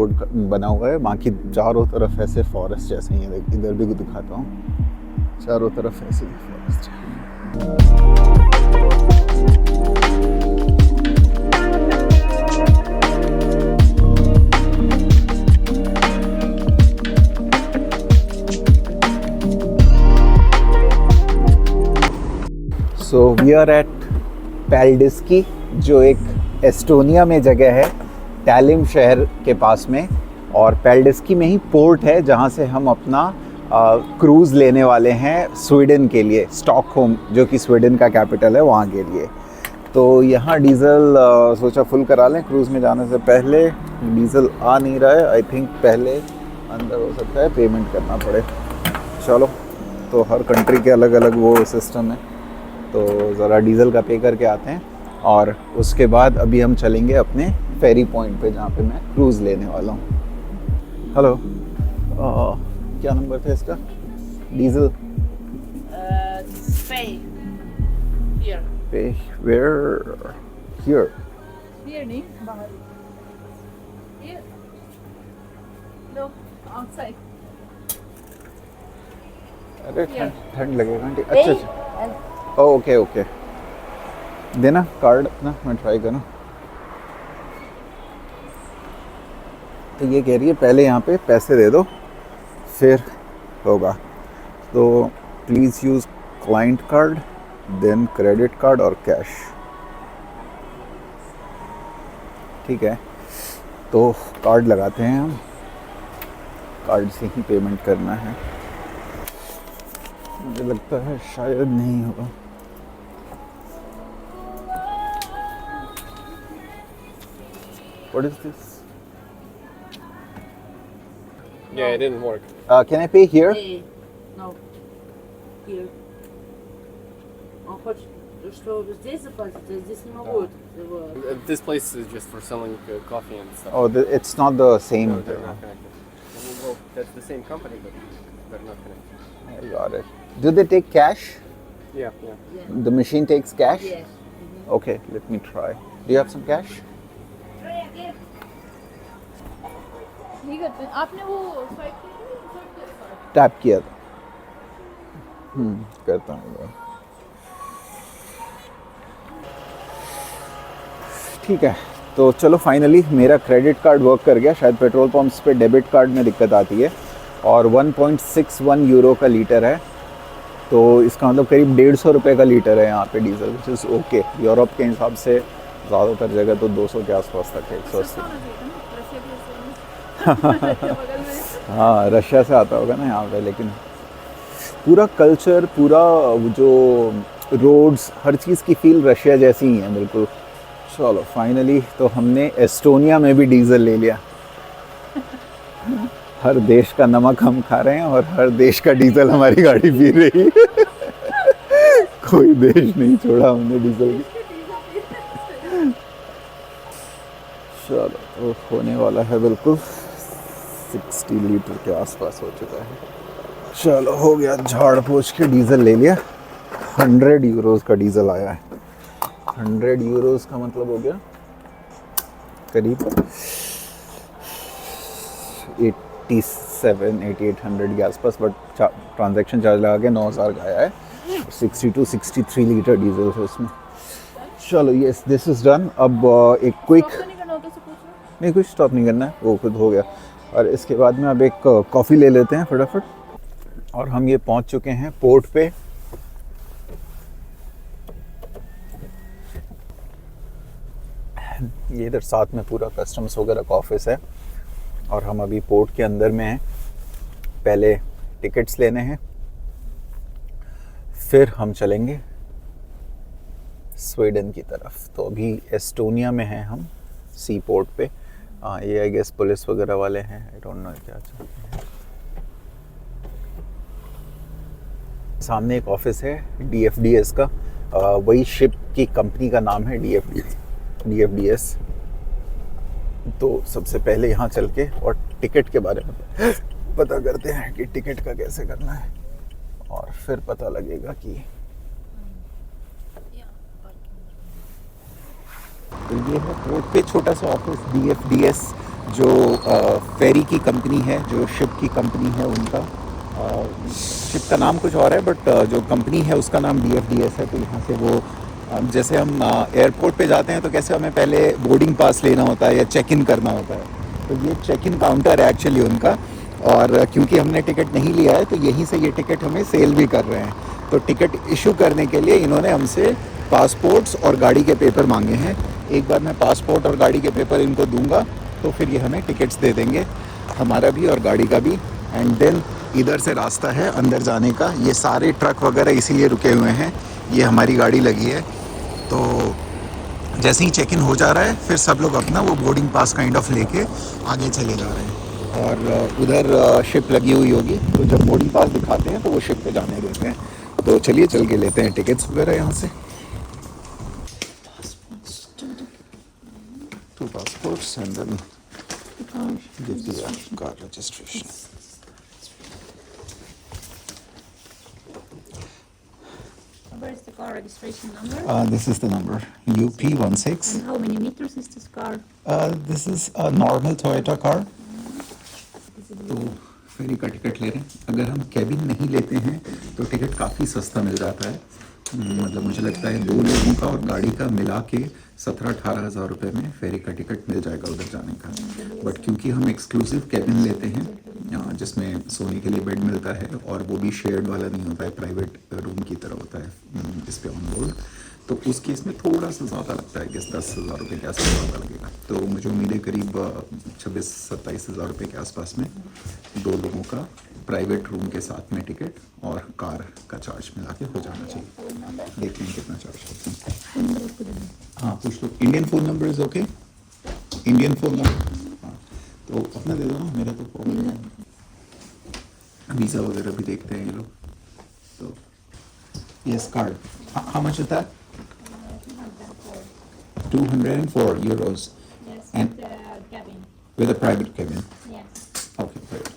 S1: बना हुआ है, बाकी चारों तरफ ऐसे फॉरेस्ट जैसे ही है. इधर भी दिखाता हूँ, चारों तरफ ऐसे ही फॉरेस्ट है. सो वी आर एट पैल्डिस्की, जो एक एस्टोनिया में जगह है, टैलिम शहर के पास में. और पैल्डिस्की में ही पोर्ट है जहाँ से हम अपना क्रूज़ लेने वाले हैं स्वीडन के लिए, स्टॉकहोम जो कि स्वीडन का कैपिटल है, वहाँ के लिए। तो यहाँ डीज़ल सोचा फुल करा लें क्रूज़ में जाने से पहले। डीज़ल आ नहीं रहा है, आई थिंक पहले अंदर हो सकता है पेमेंट करना पड़े। चलो, तो हर कंट्री के अलग अलग वो सिस्टम है, तो ज़रा डीज़ल का पे करके आते हैं और उसके बाद अभी हम चलेंगे अपने फेरी पॉइंट पे जहाँ पे मैं क्रूज़ लेने वाला हूँ। हेलो, क्या नंबर था इसका? Diesel
S4: Pay here.
S1: पे वेयर हियर।
S3: ये नहीं बाहर, ये लो आउटसाइड।
S1: अरे ठंड लगेगा आंटी। अच्छा अच्छा, ओके ओके, देना कार्ड अपना, मैं ट्राई करूँ। तो ये कह रही है पहले यहाँ पे पैसे दे दो फिर होगा। तो please use client card, then credit card और कैश। ठीक है, तो कार्ड लगाते हैं हम, कार्ड से ही पेमेंट करना है। मुझे लगता है शायद नहीं होगा। What is this?
S2: Yeah, it didn't work.
S1: Can I pay here?
S4: Pay. No. Here. Он хочет, что здесь заплатить, а здесь не могу. Его-
S2: This place is just for selling coffee and stuff.
S1: Oh, it's not the same.
S2: No, they're not connected. Well, that's the same company, but they're not connected.
S1: I got it. Do they take cash?
S2: Yeah, yeah.
S4: Yeah.
S1: The machine takes cash?
S4: Yes.
S1: Okay, let me try. Do you have some cash?
S3: नहीं करते हैं। आपने वो स्वाइप किया?
S1: टैप किया था। करता हूँ। ठीक है, तो चलो फाइनली मेरा क्रेडिट कार्ड वर्क कर गया। शायद पेट्रोल पंप्स पे डेबिट कार्ड में दिक्कत आती है। और 1.61 यूरो का लीटर है, तो इसका मतलब करीब 150 रुपये का लीटर है यहाँ पे diesel, which is okay. Europe के हिसाब से ज़्यादातर जगह तो 200 के आसपास तक है, 180।
S3: बगल में
S1: हाँ, रशिया से आता होगा ना यहाँ पे। लेकिन पूरा कल्चर, पूरा जो रोड्स, हर चीज़ की फील रशिया जैसी ही है बिल्कुल। चलो फाइनली तो हमने एस्टोनिया में भी डीजल ले लिया। हर देश का नमक हम खा रहे हैं और हर देश का डीजल हमारी गाड़ी पी रही है। कोई देश नहीं छोड़ा हमने डीजल की। चलो, तो होने वाला है बिल्कुल 60 लीटर के आसपास हो चुका है। चलो हो गया, झाड़ पोछ के डीजल ले लिया। 100 यूरोस का डीजल आया है। 100 यूरोस का मतलब हो गया करीब 87-8800 के आसपास, बट ट्रांजैक्शन चार्ज लगा के 9000 का आया है। 62-63 लीटर डीजल है उसमें। चलो यस, दिस इज़ डन। अब एक क्विक,
S3: तो नहीं करना होता, से पूछ लो।
S1: नहीं कुछ स्टॉप नहीं करना है, वो खुद हो गया। और इसके बाद में अब एक कॉफ़ी ले लेते हैं फटाफट। और हम ये पहुंच चुके हैं पोर्ट पे। ये इधर साथ में पूरा कस्टम्स वगैरह का ऑफिस है और हम अभी पोर्ट के अंदर में हैं। पहले टिकट्स लेने हैं, फिर हम चलेंगे स्वीडन की तरफ। तो अभी एस्टोनिया में हैं हम, सी पोर्ट पे। ये आई गेस पुलिस वगैरह वाले हैं, आई डोंट नो क्या चाहते हैं। सामने एक ऑफिस है DFDS का, वही शिप की कंपनी का नाम है DFDS। तो सबसे पहले यहाँ चल के और टिकट के बारे में पता करते हैं कि टिकट का कैसे करना है, और फिर पता लगेगा कि तो ये है पोर्ट पे छोटा सा ऑफिस DFDS, जो फेरी की कंपनी है, जो शिप की कंपनी है उनका। शिप का नाम कुछ और है, बट जो कंपनी है उसका नाम DFDS है। तो यहाँ से वो जैसे हम एयरपोर्ट पे जाते हैं तो कैसे हमें पहले बोर्डिंग पास लेना होता है या चेक इन करना होता है, तो ये चेक इन काउंटर है एक्चुअली उनका। और क्योंकि हमने टिकट नहीं लिया है तो यहीं से ये टिकट हमें सेल भी कर रहे हैं। तो टिकट इशू करने के लिए इन्होंने हमसे पासपोर्ट्स और गाड़ी के पेपर मांगे हैं। एक बार मैं पासपोर्ट और गाड़ी के पेपर इनको दूंगा तो फिर ये हमें टिकट्स दे देंगे, हमारा भी और गाड़ी का भी। एंड देन इधर से रास्ता है अंदर जाने का। ये सारे ट्रक वगैरह इसीलिए रुके हुए हैं, ये हमारी गाड़ी लगी है। तो जैसे ही चेक इन हो जा रहा है फिर सब लोग अपना वो बोर्डिंग पास काइंड ऑफ लेके आगे चले जा रहे हैं। और उधर शिप लगी हुई होगी, तो जब बोर्डिंग पास दिखाते हैं तो वो शिप पे जाने देते हैं। तो चलिए चल के लेते हैं टिकट्स वगैरह यहाँ से। 2 passports and then give the car registration.
S5: Where is the car registration number?
S1: This is the number UP16.
S5: And how many meters is this car?
S1: This is a normal Toyota car. तो फेरी का टिकट ले रहे हैं। अगर हम कैबिन नहीं लेते हैं तो टिकट काफ़ी सस्ता मिल जाता है। मतलब मुझे लगता है 2 लोगों का और गाड़ी का मिला के 17-18 हज़ार रुपये में फेरी का टिकट मिल जाएगा उधर जाने का। बट क्योंकि हम एक्सक्लूसिव कैबिन लेते हैं जिसमें सोने के लिए बेड मिलता है और वो भी शेयर्ड वाला नहीं होता है, प्राइवेट रूम की तरह होता है इस पे ऑन बोर्ड, तो उस केस में थोड़ा सा ज़्यादा लगता है कि 10 हज़ार रुपये के आसपास ज़्यादा लगेगा। तो मुझे उम्मीद है करीब 26-27 हज़ार रुपये के आसपास में 2 लोगों का प्राइवेट रूम के साथ में टिकट और कार का चार्ज मिला के हो जाना चाहिए। देख लें कितना चार्ज करते हैं। हाँ पूछ लो। Indian phone number is okay? Indian phone number हाँ, तो अपना दे दो ना, मेरा तो प्रॉब्लम है। वीज़ा वगैरह भी देखते हैं ये लोग। तो yes card, how much is that? 204 euros.
S5: Yes,
S1: And-
S5: with the cabin.
S1: with a private cabin.
S5: Yes.
S1: Okay, great.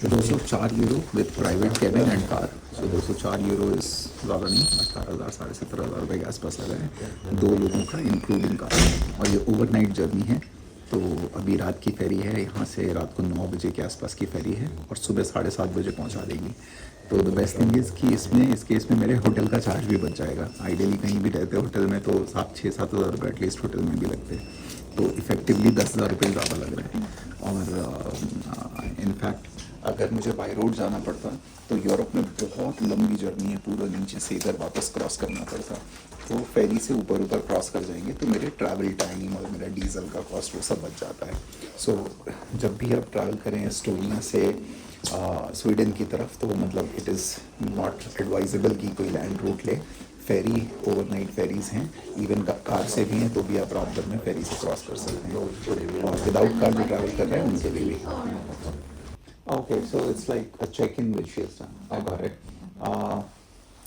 S1: 204 euro with private cabin and car. So 204 euro इस ज़्यादा नहीं, 18,000 17,500 रुपये के आसपास लगा है 2 लोगों का इंक्लूडिंग कार। और ये ओवरनाइट जर्नी है, तो अभी रात की फेरी है, यहाँ से रात को 9 बजे के आसपास की फेरी है और सुबह 7:30 बजे पहुँचा देगी। तो द बेस्ट थिंग इज़ कि इस केस में मेरे होटल का चार्ज भी बच जाएगा। आइडियली कहीं भी रहते होटल में तो 6-7 हज़ार रुपये एटलीस्ट होटल में भी लगते हैं, तो इफ़ेक्टिवली 10 हज़ार रुपये ज़्यादा लग रहे हैं। और इनफैक्ट अगर मुझे बाई रोड जाना पड़ता तो यूरोप में बहुत लंबी जर्नी है, पूरा नीचे से इधर वापस क्रॉस करना पड़ता। तो फेरी से ऊपर क्रॉस कर जाएंगे तो मेरे ट्रैवल टाइम और मेरा डीजल का कॉस्ट वो सब बच जाता है। सो जब भी आप ट्रैवल करें एस्टोनिया से स्वीडन की तरफ, तो मतलब इट इज़ नॉट एडवाइजेबल कि कोई लैंड रूट ले। फेरी ओवरनाइट फेरीज़ हैं, इवन कार से भी हैं, तो भी आप रात भर में फेरी से क्रॉस कर सकते हैं। और विदाउट कार जो ट्रैवल कर रहे हैं उनके लिए भी। Okay, so it's like a check-in which she has done. I got it.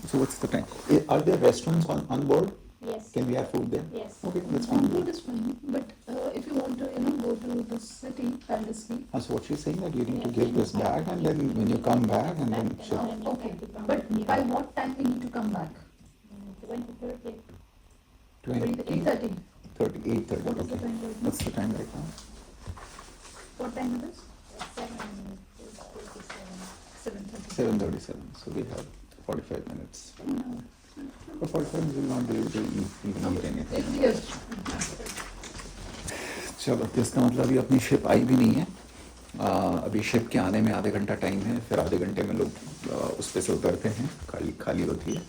S1: So what's the time? Are there restaurants on board?
S5: Yes.
S1: Can we have food there?
S5: Yes.
S1: Okay, that's
S3: On
S1: fine.
S3: board is fine, but if you want to, go to the city, Palace Gate.
S1: So what she's saying that you need to give this back and then when you come back and then she'll...
S3: Okay, but by what time we need to come back?
S5: 20:30.
S3: 8:30.
S1: 8:30.
S3: What is the
S1: Okay.
S3: time right now?
S1: What's the time right now?
S3: What time it is? 7:30.
S1: 7:37. So we have 45 minutes. But 45 minutes will not be able to even eat anything.
S3: Yes.
S1: चलो, तो इसका मतलब अभी अपनी शिप आई भी नहीं है। अभी शिप के आने में आधे घंटा टाइम है, फिर आधे घंटे में लोग उस पे से उतरते हैं, खाली होती है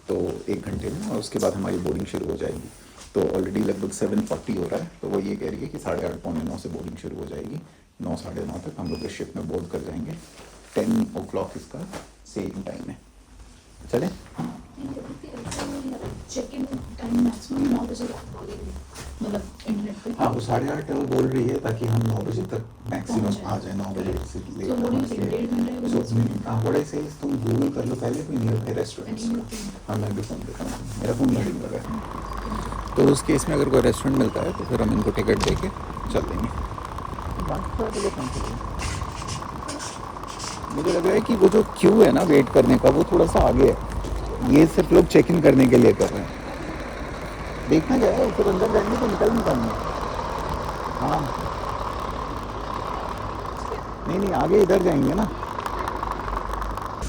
S1: तो 1 घंटे में, और उसके बाद हमारी बोर्डिंग शुरू हो जाएगी। तो ऑलरेडी लगभग 7:40 हो रहा है, तो वो ये कह रही है कि 8:30-9 से बोर्डिंग शुरू हो जाएगी। 9-9:30 तक हम लोग इस शिप में बोर्ड कर जाएंगे। 10 o'clock इसका सेम टाइम है। चले?
S3: चेक-इन टाइम मैक्सिमम 9 बजे, मतलब इंटरनेट पे।
S1: हाँ, वो 8:30 वो बोल रही है ताकि हम 9 बजे तक मैक्सिमम आ जाए, 9 बजे से
S3: So what do you think? 1.5 घंटे?
S1: what I say is तुम गूगल कर लो पहले कोई नियर बाय रेस्टोरेंट्स। हाँ, मैं भी फ़ोन देता हूँ, मेरा फ़ोन नहीं लगा है। तो उस केस में अगर कोई रेस्टोरेंट मिलता है तो फिर हम इनको टिकट दे के चल देंगे। मुझे लग रहा है कि वो जो क्यू है ना वेट करने का, वो थोड़ा सा आगे है। ये सिर्फ लोग चेक इन करने के लिए कर रहे हैं। देखना क्या है, फिर अंदर जाएंगे तो निकल नहीं पाएंगे। हाँ, नहीं आगे इधर जाएंगे ना।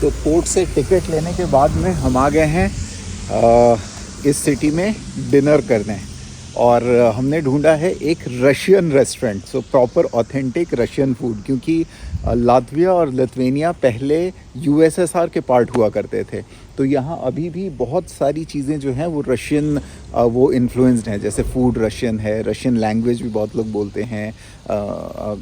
S1: तो पोर्ट से टिकट लेने के बाद में हम आ गए हैं इस सिटी में डिनर करने, और हमने ढूंढा है एक Russian restaurant, so proper authentic Russian food, क्योंकि लातविया और लिथुआनिया पहले यूएसएसआर के पार्ट हुआ करते थे, तो यहाँ अभी भी बहुत सारी चीज़ें जो हैं वो रशियन वो इन्फ्लुएंस्ड हैं। जैसे फूड रशियन है, रशियन लैंग्वेज भी बहुत लोग बोलते हैं,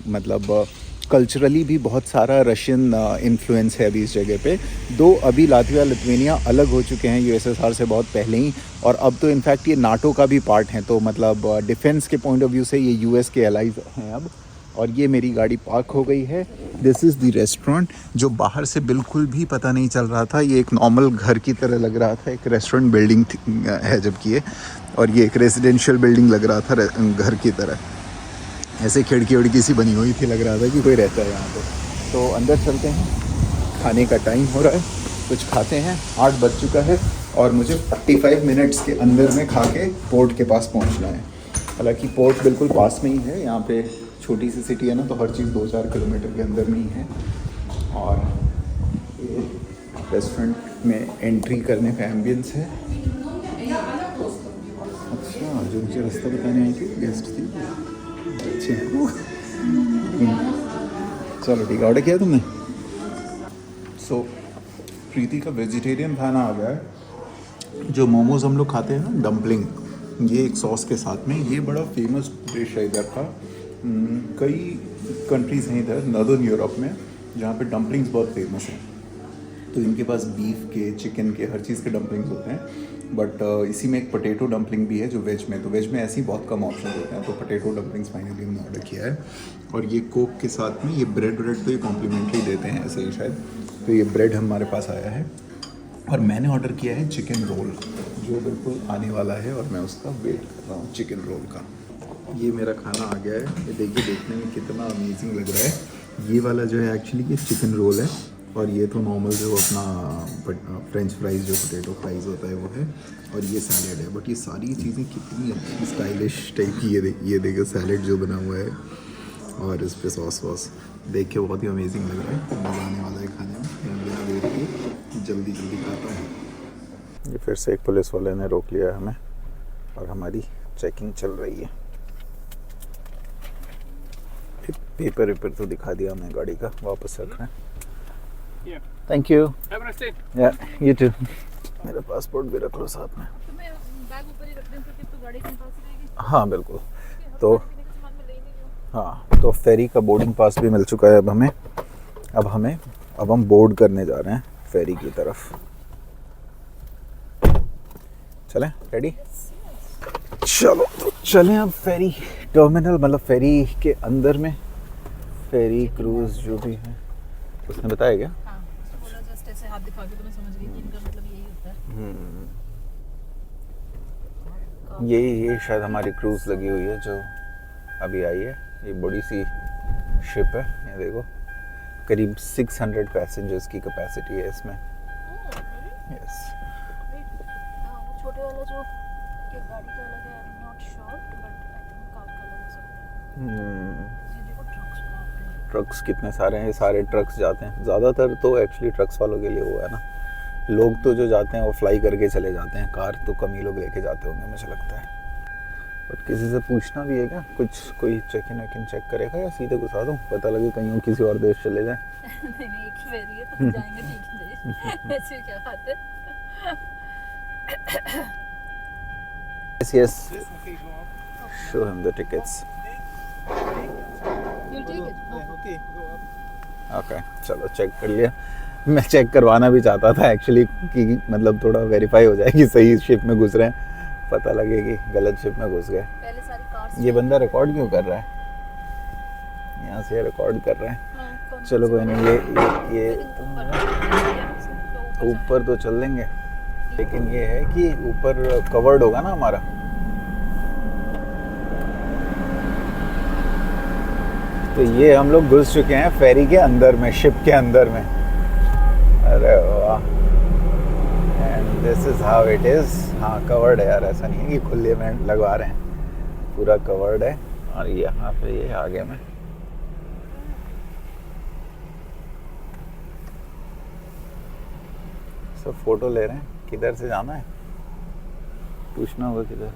S1: मतलब कल्चरली भी बहुत सारा रशियन इन्फ्लुएंस है अभी इस जगह पे। दो अभी लातविया लिथुआनिया अलग हो चुके हैं यूएसएसआर से बहुत पहले ही, और अब तो इनफैक्ट ये नाटो का भी पार्ट है, तो मतलब डिफेंस के पॉइंट ऑफ व्यू से ये यूएस के एलाइज हैं अब। और ये मेरी गाड़ी पार्क हो गई है। दिस इज़ द रेस्टोरेंट, जो बाहर से बिल्कुल भी पता नहीं चल रहा था, ये एक नॉर्मल घर की तरह लग रहा था, एक रेस्टोरेंट बिल्डिंग है जबकि ये, और ये एक रेजिडेंशियल बिल्डिंग लग रहा था घर की तरह, ऐसे खिड़की उड़की सी बनी हुई थी, लग रहा था कि कोई रहता है यहाँ पे। तो अंदर चलते हैं, खाने का टाइम हो रहा है, कुछ खाते हैं। 8 बज चुका है और मुझे 45 मिनट्स के अंदर में खा के पोर्ट के पास पहुँचना है। हालांकि पोर्ट बिल्कुल पास में ही है, यहाँ पे छोटी सी सिटी है ना, तो हर चीज़ 2-4 किलोमीटर के अंदर में ही है। और ये रेस्टोरेंट में एंट्री करने का एम्बियंस है। अच्छा, जो मुझे रास्ता बताने आई थी गेस्ट थी, अच्छे हैं। चलो ठीक है, ऑर्डर किया तुमने? सो प्रीति का वेजिटेरियन खाना आ गया है। जो मोमोज हम लोग खाते हैं ना, डम्पलिंग, ये एक सॉस के साथ में, ये बड़ा फेमस डिश है इधर का। कई कंट्रीज़ हैं इधर नॉर्दर्न यूरोप में जहाँ पे डम्पलिंग्स बहुत फेमस हैं। तो इनके पास बीफ के, चिकन के, हर चीज़ के डम्पलिंग्स होते हैं। बट इसी में एक पोटैटो डम्पलिंग भी है जो वेज में, तो वेज में ऐसे ही बहुत कम ऑप्शन होते हैं। तो पोटैटो डम्पलिंग्स फाइनली हमने ऑर्डर किया है। और ये कोक के साथ में ये ब्रेड तो ये कॉम्प्लीमेंट्री देते हैं ऐसे ही शायद, तो ये ब्रेड हमारे पास आया है। और मैंने ऑर्डर किया है चिकन रोल, जो बिल्कुल आने वाला है और मैं उसका वेट कर रहा हूँ चिकन रोल का। ये मेरा खाना आ गया है, ये देखिए देखने में कितना अमेजिंग लग रहा है। ये वाला जो है एक्चुअली ये चिकन रोल है, और ये तो नॉर्मल जो अपना फ्रेंच फ्राइज़ जो पोटैटो फ्राइज़ होता है वो है, और ये सैलेड है। बट ये सारी चीज़ें कितनी अच्छी स्टाइलिश टाइप की, ये देखो सैलेड जो बना हुआ है, और इस पर सॉस वॉस देख के बहुत ही अमेजिंग लग रहा है। मज़ा आने वाला है खाने में। मैं वेट की जल्दी खाता हूँ। ये फिर से एक पुलिस वाले ने रोक लिया हमें और हमारी चेकिंग चल रही है। पेपर तो दिखा दिया हमने गाड़ी का, वापस रखना है। Thank you. या यू टू। मेरा पासपोर्ट भी रख लो साथ में।
S3: तो मैं बैग ऊपर ही रख दूं क्योंकि तो गाड़ी के पास ही रहेगी।
S1: हाँ बिल्कुल। तो हाँ, तो फेरी का बोर्डिंग पास भी मिल चुका है अब हमें। अब हम बोर्ड करने जा रहे हैं फेरी की तरफ। चलें? रेडी? चलो तो चलें अब फेरी टर्मिनल, मतलब फेरी के अंदर में। फेरी क्रूज जो भी है उसने बताया क्या?
S3: हाँ, उसने बोला जस्ट ऐसे हाथ दिखा के तो मैं समझ गई कि इनका मतलब यही होता है।
S1: ये शायद हमारी क्रूज लगी हुई है जो अभी आई है। ये बड़ी सी शिप है, ये देखो, करीब 600 पैसेंजर्स की कैपेसिटी है इसमें। यस।
S3: वो छोटे वाला जो कि गाड़ी का अलग है, I am not sure, but I think car का अलग हो सकता है। ये देखो ट्रक्स,
S1: ट्रक्स कितने सारे हैं, ये सारे ट्रक्स जाते हैं। ज़्यादातर तो एक्चुअली ट्रक्स वालों के लिए हुआ है ना, लोग तो जो जाते हैं वो फ्लाई करके चले जाते हैं, कार तो कम ही लोग लेके जाते होंगे मुझे लगता है। बट किसी से पूछना भी है क्या, कोई चेक इन चेक करेगा या सीधे घुसा दूँ, पता लगे कहीं और किसी और देश चले जाएं।
S3: नहीं एक ही फेरी है तो जाएंगे ठीक है। ऐसे क्या बात है।
S1: Yes. Show him the tickets.
S3: You'll take it?
S1: Okay, चलो चेक कर लिया। मैं चेक करवाना भी चाहता था एक्चुअली कि मतलब थोड़ा वेरीफाई हो जाए कि सही शिप में घुस रहे हैं, पता लगे कि गलत शिप में घुस गए।
S3: पहले सारी कार्स।
S1: ये बंदा रिकॉर्ड क्यों कर रहा है? यहाँ से रिकॉर्ड कर रहा है।
S3: हाँ,
S1: चलो कोई नहीं, ये ऊपर तो चल लेंगे, लेकिन ये है कि ऊपर कवर्ड होगा ना हमारा। तो ये हम लोग घुस चुके हैं फेरी के अंदर में, शिप के अंदर में। अरे वाह, and this is how it is. हाँ कवर्ड है यार, ऐसा नहीं है कि खुले में लगवा रहे हैं, पूरा कवर्ड है। और यहाँ पे ये आगे में सब फोटो ले रहे हैं। किधर से जाना है पूछना होगा किधर।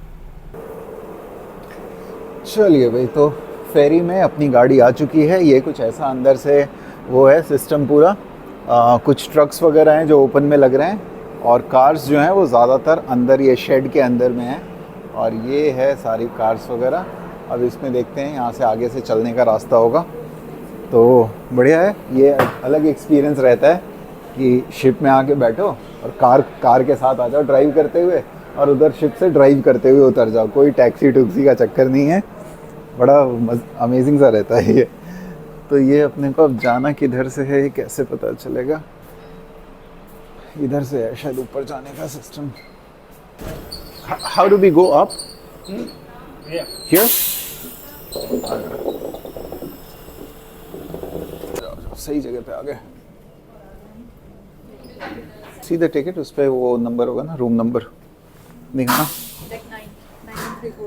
S1: चलिए भाई, तो फेरी में अपनी गाड़ी आ चुकी है। ये कुछ ऐसा अंदर से वो है सिस्टम पूरा। कुछ ट्रक्स वगैरह हैं जो ओपन में लग रहे हैं, और कार्स जो हैं वो ज़्यादातर अंदर ये शेड के अंदर में हैं। और ये है सारी कार्स वगैरह। अब इसमें देखते हैं, यहाँ से आगे से चलने का रास्ता होगा। तो बढ़िया है, ये अलग एक्सपीरियंस रहता है कि शिप में आके बैठो और कार के साथ आ जाओ ड्राइव करते हुए, और उधर शिप से ड्राइव करते हुए उतर जाओ, कोई टैक्सी टुक्सी का चक्कर नहीं है। बड़ा अमेजिंग सा रहता है ये। तो ये अपने को अब जाना किधर से है ये कैसे पता चलेगा? इधर से है शायद ऊपर जाने का system. How do we go up? Here? सही जगह पे आ गए। सी द टिकट, उस पे वो नंबर होगा ना, रूम नंबर देखना।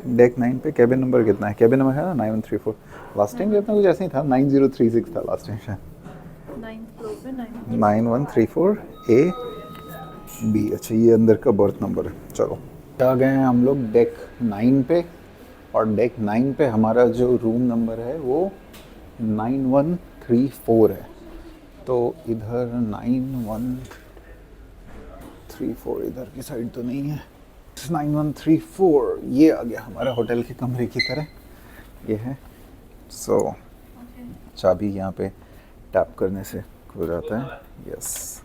S1: डेक 9 पे कैबिन नंबर कितना है? कैबिन नंबर है ना 9134। लास्ट टाइम कितना कुछ ऐसे ही था, 9036 था लास्ट टाइम शायद। 9134 A B। अच्छा ये अंदर का बर्थ नंबर है। चलो आ गए हैं हम लोग डेक 9 पे, और डेक 9 पे हमारा जो रूम नंबर है वो 9134 है। तो इधर 9134 इधर की साइड तो नहीं है। 9134 ये आ गया हमारा होटल के कमरे की तरह, ये है। सो चाबी यहाँ पे टैप करने से हो जाता है। Yes,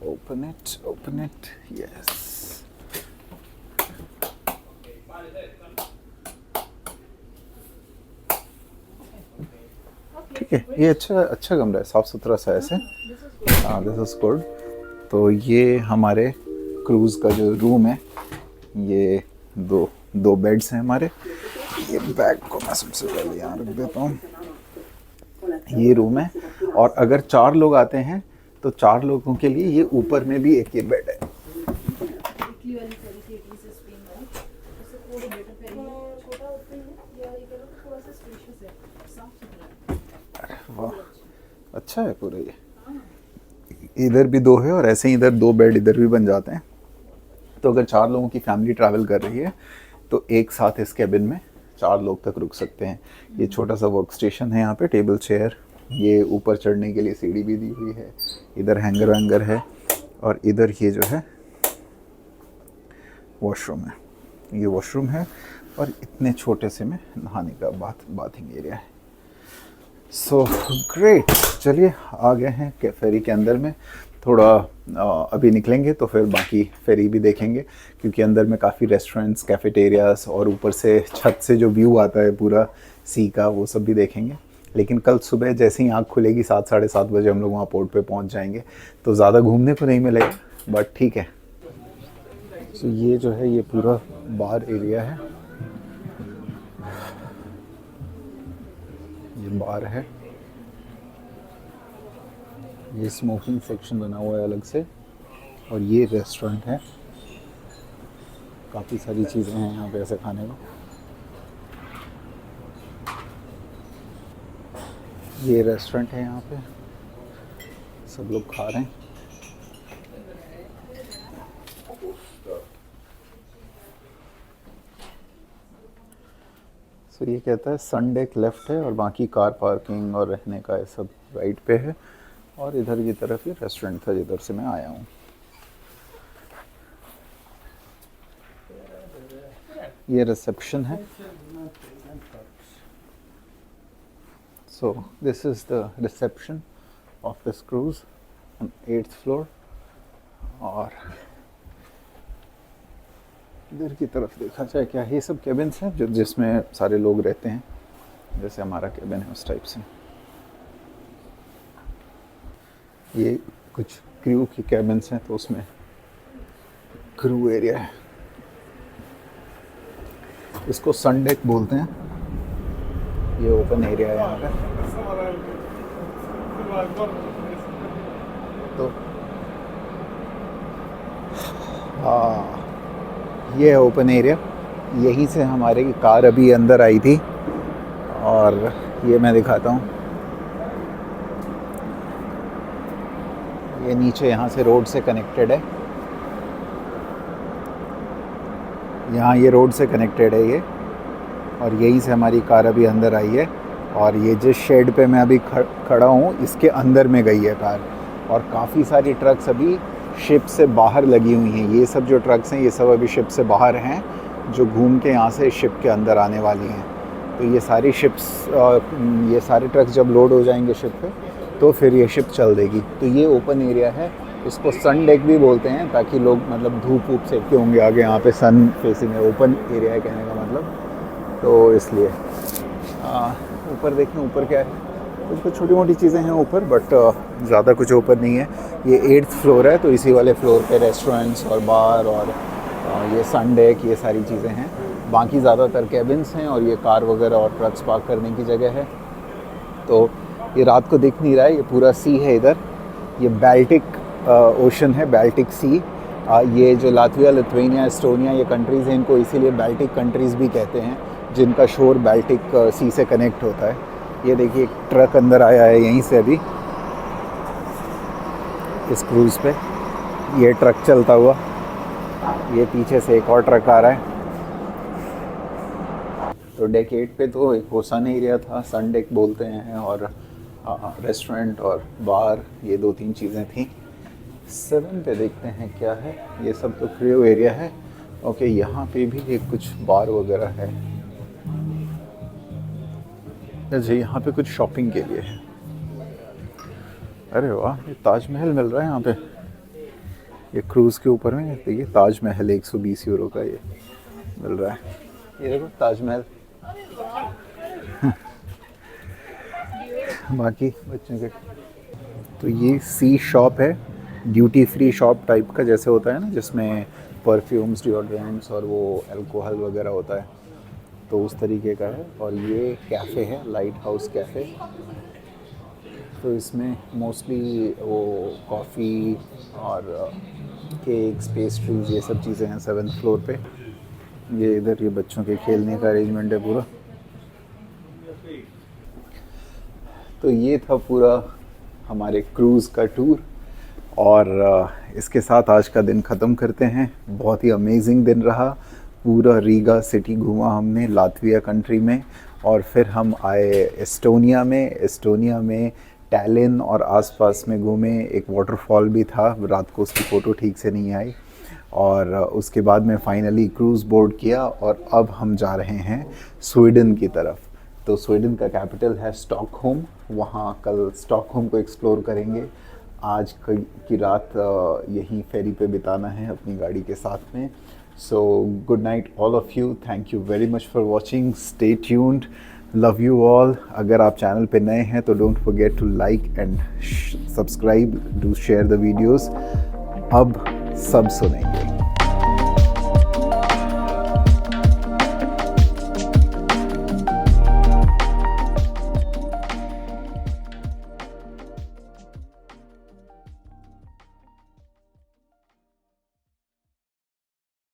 S1: open it, yes. ठीक है, ये अच्छा कमरा है, साफ सुथरा सा ऐसे। हाँ, दिस इज गुड। तो ये हमारे क्रूज़ का जो रूम है, ये दो बेड्स हैं हमारे। ये बैग को मैं सबसे पहले यहाँ रख देता हूँ। ये रूम है, और अगर 4 लोग आते हैं तो 4 लोगों के लिए ये ऊपर में भी एक ये बेड है। वाह, अच्छा है पूरा ये। इधर भी 2 है, और ऐसे ही इधर 2 बेड इधर भी बन जाते हैं। तो अगर 4 लोगों की फैमिली ट्रैवल कर रही है तो एक साथ इस कैबिन में 4 लोग तक रुक सकते हैं। ये छोटा सा वर्क स्टेशन है, यहाँ पे टेबल चेयर, ये ऊपर चढ़ने के लिए सीढ़ी भी दी हुई है। इधर हैंगर वैंगर है, और इधर ये जो है वॉशरूम है। ये वॉशरूम है, और इतने छोटे से में नहाने का बाथिंग एरिया है। So great. चलिए आ गए हैं फेरी के अंदर में। थोड़ा अभी निकलेंगे तो फिर बाकी फेरी भी देखेंगे, क्योंकि अंदर में काफ़ी रेस्टोरेंट्स, कैफेटेरियाज, और ऊपर से छत से जो व्यू आता है पूरा सी का, वो सब भी देखेंगे। लेकिन कल सुबह जैसे ही आँख खुलेगी 7 साढ़े 7 बजे हम लोग वहाँ पोर्ट पे पहुँच जाएंगे, तो ज़्यादा घूमने को नहीं मिलेगा, बट ठीक है। तो ये जो है ये पूरा बार एरिया है, ये बार है। ये स्मोकिंग सेक्शन बना हुआ है अलग से, और ये रेस्टोरेंट है। काफ़ी सारी चीज़ें हैं यहाँ पे ऐसे खाने को। ये रेस्टोरेंट है, यहाँ पे सब लोग खा रहे हैं। तो ये कहता है सन डेक लेफ्ट है, और बाकी कार पार्किंग और रहने का ये सब राइट पे है। और इधर की तरफ ये रेस्टोरेंट था जिधर से मैं आया हूँ। ये रिसेप्शन है। So this is the reception of this cruise on 8th floor. और इधर की तरफ देखा जाए क्या, ये सब कैबिन्स हैं जो जिसमें सारे लोग रहते हैं, जैसे हमारा कैबिन है उस टाइप से। ये कुछ क्रू की कैबिन्स हैं, तो उसमें क्रू एरिया है। इसको सन डेक बोलते हैं। ये ओपन एरिया है यहाँ पे। तो हाँ, ये है ओपन एरिया। यहीं से हमारी कार अभी अंदर आई थी, और ये मैं दिखाता हूँ। ये नीचे यहाँ से रोड से कनेक्टेड है, यहाँ ये रोड से कनेक्टेड है ये, और यहीं से हमारी कार अभी अंदर आई है। और ये जिस शेड पे मैं अभी खड़ा हूँ, इसके अंदर में गई है कार। और काफ़ी सारी ट्रक्स अभी शिप से बाहर लगी हुई हैं। ये सब जो ट्रक्स हैं ये सब अभी शिप से बाहर हैं, जो घूम के यहाँ से शिप के अंदर आने वाली हैं। तो ये सारी शिप्स ये सारे ट्रक्स जब लोड हो जाएंगे शिप पे तो फिर ये शिप चल देगी। तो ये ओपन एरिया है, इसको सन डेक भी बोलते हैं ताकि लोग मतलब धूप वूप सेकते होंगे आगे, यहाँ पे सन फेसिंग है, ओपन एरिया है कहने का मतलब, तो इसलिए। ऊपर देखें, ऊपर क्या है, कुछ छोटी मोटी चीज़ें हैं ऊपर, बट ज़्यादा कुछ ऊपर नहीं है। ये 8th फ्लोर है, तो इसी वाले फ्लोर पे रेस्टोरेंट्स और बार और ये सन डेक, ये सारी चीज़ें हैं। बाकी ज़्यादातर कैबिन्स हैं और ये कार वगैरह और ट्रक्स पार्क करने की जगह है। तो ये रात को दिख नहीं रहा है, ये पूरा सी है इधर, ये बाल्टिक ओशन है, बाल्टिक सी। ये जो लातविया, लिथुआनिया, एस्टोनिया ये कंट्रीज़ हैं, इनको इसीलिए बाल्टिक कंट्रीज़ भी कहते हैं, जिनका शोर बाल्टिक सी से कनेक्ट होता है। ये देखिए एक ट्रक अंदर आया है यहीं से अभी इस क्रूज़ पे, ये ट्रक चलता हुआ, ये पीछे से एक और ट्रक आ रहा है। तो डेक 8 पे तो एक वो सन एरिया था, सन डेक बोलते हैं, और रेस्टोरेंट और बार, ये 2-3 चीज़ें थी। 7 पे देखते हैं क्या है, ये सब तो क्रियो एरिया है। ओके, यहाँ पे भी एक कुछ बार वगैरह है। अच्छा, यहाँ पे कुछ शॉपिंग के लिए है। अरे वाह, ये ताजमहल मिल रहा है यहाँ पे, ये क्रूज़ के ऊपर में देखिए ताजमहल 120 यूरो का ये मिल रहा है। ये देखो ताजमहल। बाकी बच्चों के तो ये सी शॉप है, ड्यूटी फ्री शॉप टाइप का जैसे होता है ना, जिसमें परफ्यूम्स, डिओड्रेंट्स और वो अल्कोहल वगैरह होता है, तो उस तरीके का है। और ये कैफ़े है, लाइट हाउस कैफ़े, तो इसमें मोस्टली वो कॉफ़ी और केक्स, पेस्ट्रीज, ये सब चीज़ें हैं 7th फ्लोर पे। ये इधर ये बच्चों के खेलने का अरेंजमेंट है पूरा। तो ये था पूरा हमारे क्रूज़ का टूर, और इसके साथ आज का दिन ख़त्म करते हैं। बहुत ही अमेजिंग दिन रहा, पूरा रीगा सिटी घूमा हमने, लातविया कंट्री में, और फिर हम आए एस्टोनिया में। एस्टोनिया में टैलिन और आसपास में घूमे, एक वाटरफॉल भी था, रात को उसकी फ़ोटो ठीक से नहीं आई, और उसके बाद में फाइनली क्रूज़ बोर्ड किया, और अब हम जा रहे हैं स्वीडन की तरफ। तो स्वीडन का कैपिटल है स्टॉकहोम, वहाँ कल स्टॉकहोम को एक्सप्लोर करेंगे। आज की रात यहीं फेरी पे बिताना है अपनी गाड़ी के साथ में। So good night all of you, thank you very much for watching, stay tuned, love you all. अगर आप चैनल पे नए हैं तो don't forget to like and subscribe, do share the videos. अब सब सुनेंगे।